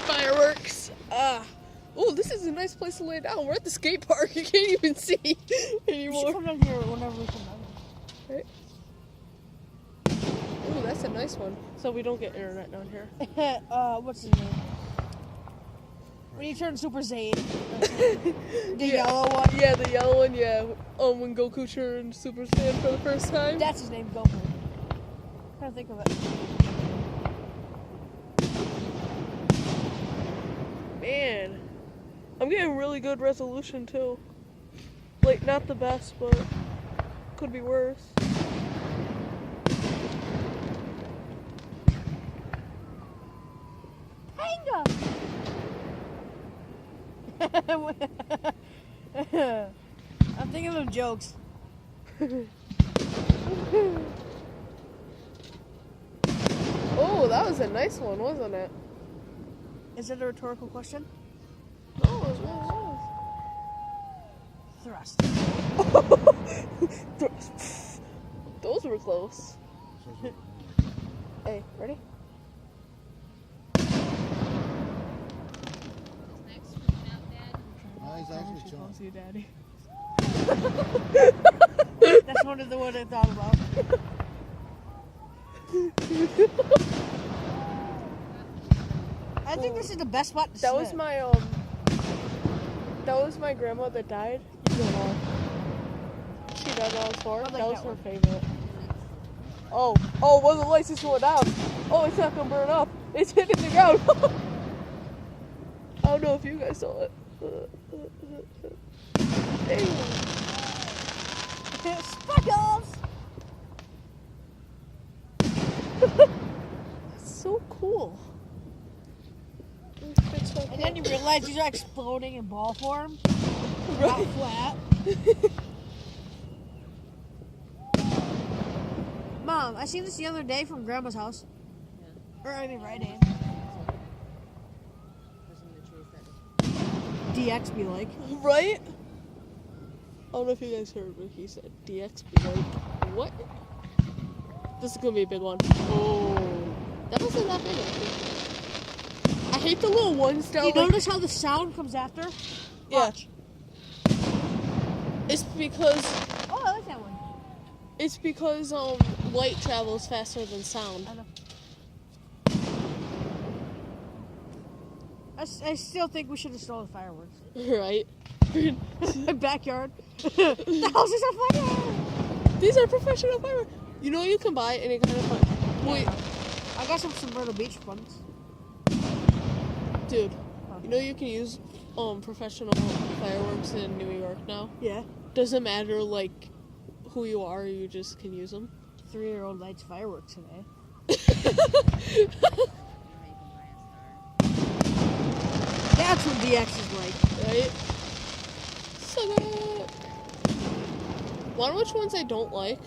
fireworks. Oh, this is a nice place to lay down. We're at the skate park. You can't even see anymore. We should come down here whenever we come down. Right. Ooh, that's a nice one. So we don't get internet down here. What's his name? When you turn Super Saiyan. The yellow one. Yeah, the yellow one, yeah. When Goku turned Super Saiyan for the first time. That's his name, Goku. I'm trying to think of it. Man. I'm getting really good resolution too. Like, not the best, but could be worse. Hanga! I'm thinking of jokes. Oh, that was a nice one, wasn't it? Is it a rhetorical question? Oh, it was. Thrust. Those were close. Hey, ready? He's actually chilling. You, Daddy. That's one of the ones I thought about. I think this is the best spot to That sit. was my grandma that died. You don't know. She died when I was 4. like That was that her one. favorite. Oh, one of the lights just went out. Oh, it's not gonna burn up. It's hitting the ground. I don't know if you guys saw it. Hey. Sparkles! That's so cool. And then you realize these are exploding in ball form. Right. Not flat. Mom, I seen this the other day from Grandma's house. Or I mean Rite Aid. DX be like. Right? I don't know if you guys heard what he said. DX be like, what? This is gonna be a big one. Oh, that wasn't that big. I hate the little ones that Do you like, notice how the sound comes after? yeah. Watch. It's because Oh, I like that one. light travels faster than sound. I know. I still think we should have stolen fireworks. Right? Backyard. The house is on fire! These are professional fireworks. You know you can buy any kind of fun. Wait, I got some Myrtle Beach ones. dude. You know you can use professional fireworks in New York now. Yeah. Doesn't matter like who you are, you just can use them. 3-year-old lights fireworks today. That's what DX is like. Right? So good. Wanna know which ones I don't like?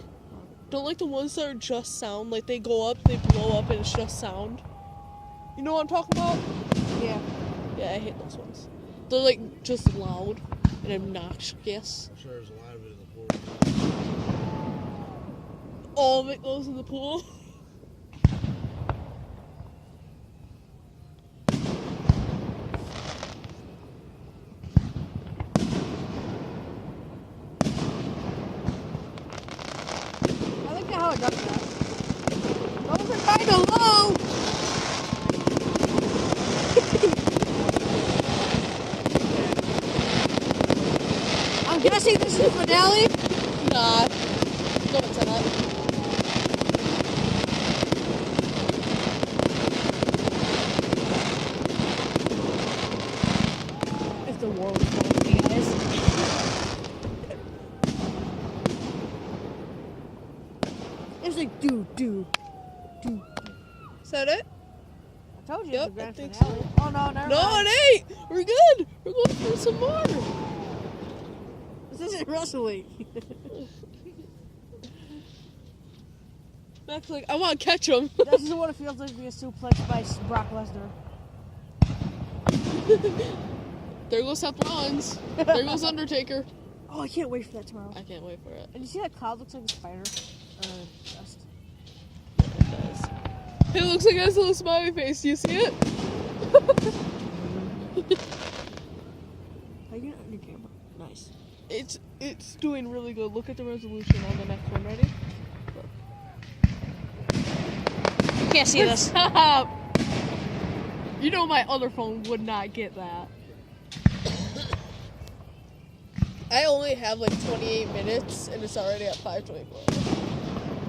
Don't like the ones that are just sound. Like they go up, they blow up, and it's just sound. You know what I'm talking about? Yeah. Yeah, I hate those ones. They're like just loud and obnoxious. I'm sure there's a lot of it in the pool. All of it goes in the pool. I like how it does that. Those are kind of low. I'm guessing this is the finale. Nah. No one said that. If the world is falling, guys. It's like do. Is that it? I told you Yep, it's the grand I think finale. so. Oh no, never No, mind. it ain't. We're good. We're going for some more. This isn't wrestling. Max like, I want to catch him. This is what it feels like to be a suplex by Brock Lesnar. There goes Seth Rollins. There goes Undertaker. Oh, I can't wait for that tomorrow. I can't wait for it. And you see that cloud looks like a spider? Dust. It does. It looks like it has a little smiley face. Do you see it? Are you on your camera? Nice. It's doing really good. Look at the resolution on the next one. Ready? You can't see this. Stop. You know my other phone would not get that. I only have like 28 minutes and it's already at 5:24.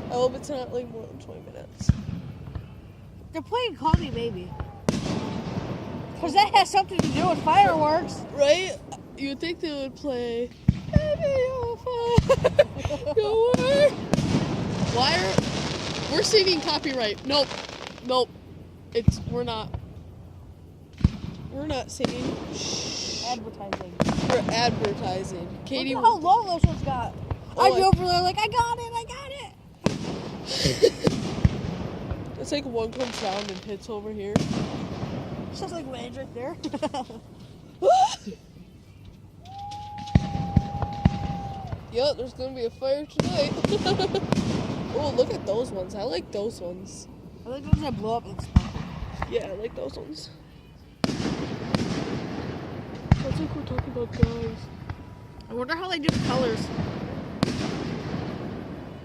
I hope it's not like more than 20 minutes. They're playing Call Me Maybe. Because that has something to do with fireworks. Right? You'd think they would play. Why are we're singing copyright? Nope. We're not singing. Shh. Advertising. We're advertising. Katie, Look at how long those ones got. Oh, I'd be over there like, I got it. it's like one comes down and hits over here. Sounds like range right there. Yup, there's gonna be a fire tonight. Oh, look at those ones. I like those ones. I like those that blow up and stuff. Yeah, I like those ones. That's like we're talking about guys. I wonder how they do the colors.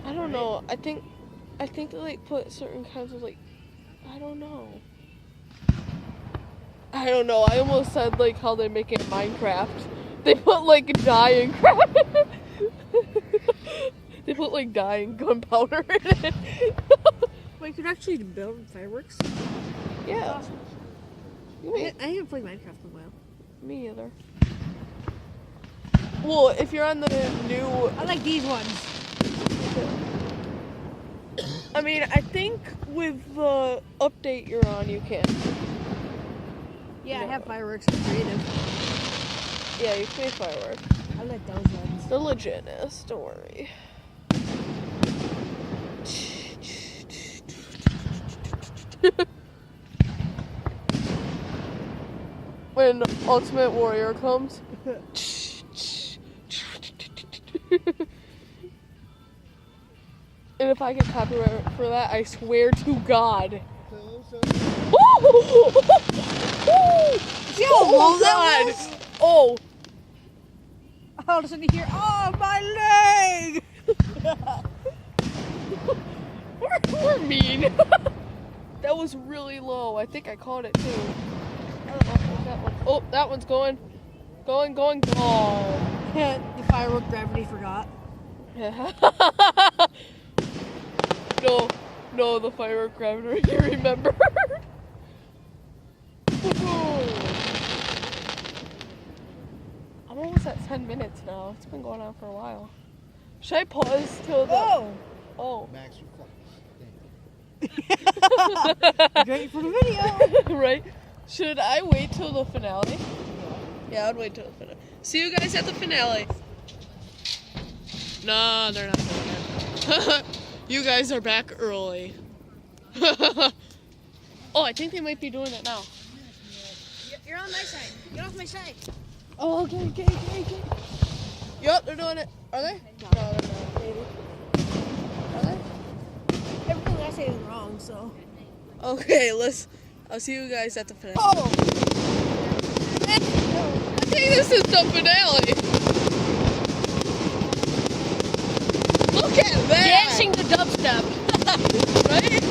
I don't know. I think they like put certain kinds of like I don't know. I almost said like how they make it in Minecraft. They put like dye and crap. They put like dye and gunpowder in it. Wait, you could actually build fireworks? Yeah. Awesome. You mean, I haven't played Minecraft in a while. me either. Well, if you're on the new I like these ones. I mean, I think with the update you're on, you can. Yeah, I No. have fireworks and creative. Yeah, you can make fireworks. I like those ones. They're legitness, don't worry. When Ultimate Warrior comes. And if I get copyright for that, I swear to God. See how low that was? Oh, All of a sudden you hear, oh, my leg! we're mean. That was really low. I think I caught it too. I don't know if it was that one. Oh, that one's going. Going. Oh. The firework gravity forgot. No, the firework gravity, you remember? I'm almost at 10 minutes now. It's been going on for a while. Should I pause till the... Oh. Max, you fucking Great for the video. Right? Should I wait till the finale? Yeah, I'd wait till the finale. See you guys at the finale. Nah, they're not doing it. You guys are back early. Oh, I think they might be doing it now. You're on my side. Get off my side. Oh, okay. Yup, they're doing it. Are they? No, they're not. Maybe. Are they? Everything I say is wrong, so. Okay, I'll see you guys at the finale. Oh! I think this is the finale. Look at that! Dancing to dubstep. Right?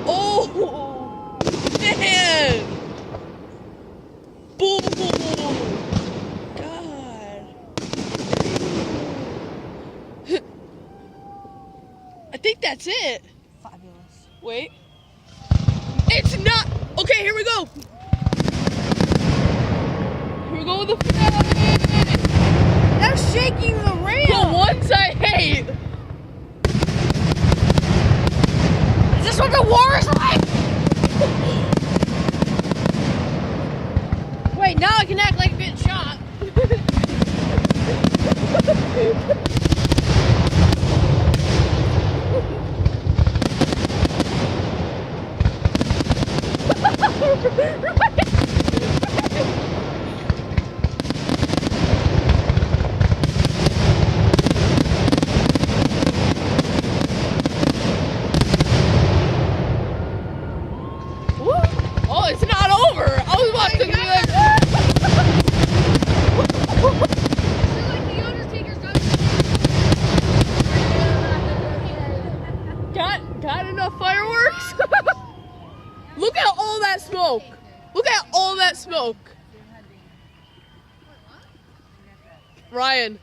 Oh! Man! Boom! God. I think that's it. Fabulous. Wait. It's not! Okay, here we go! Here we go with the finale! They're shaking the rail! The ones I hate! Is this what the war is like? Wait, now I can act like getting shot. Oh, it's not over! Got enough fireworks? Look at all that smoke. Look at all that smoke. Ryan.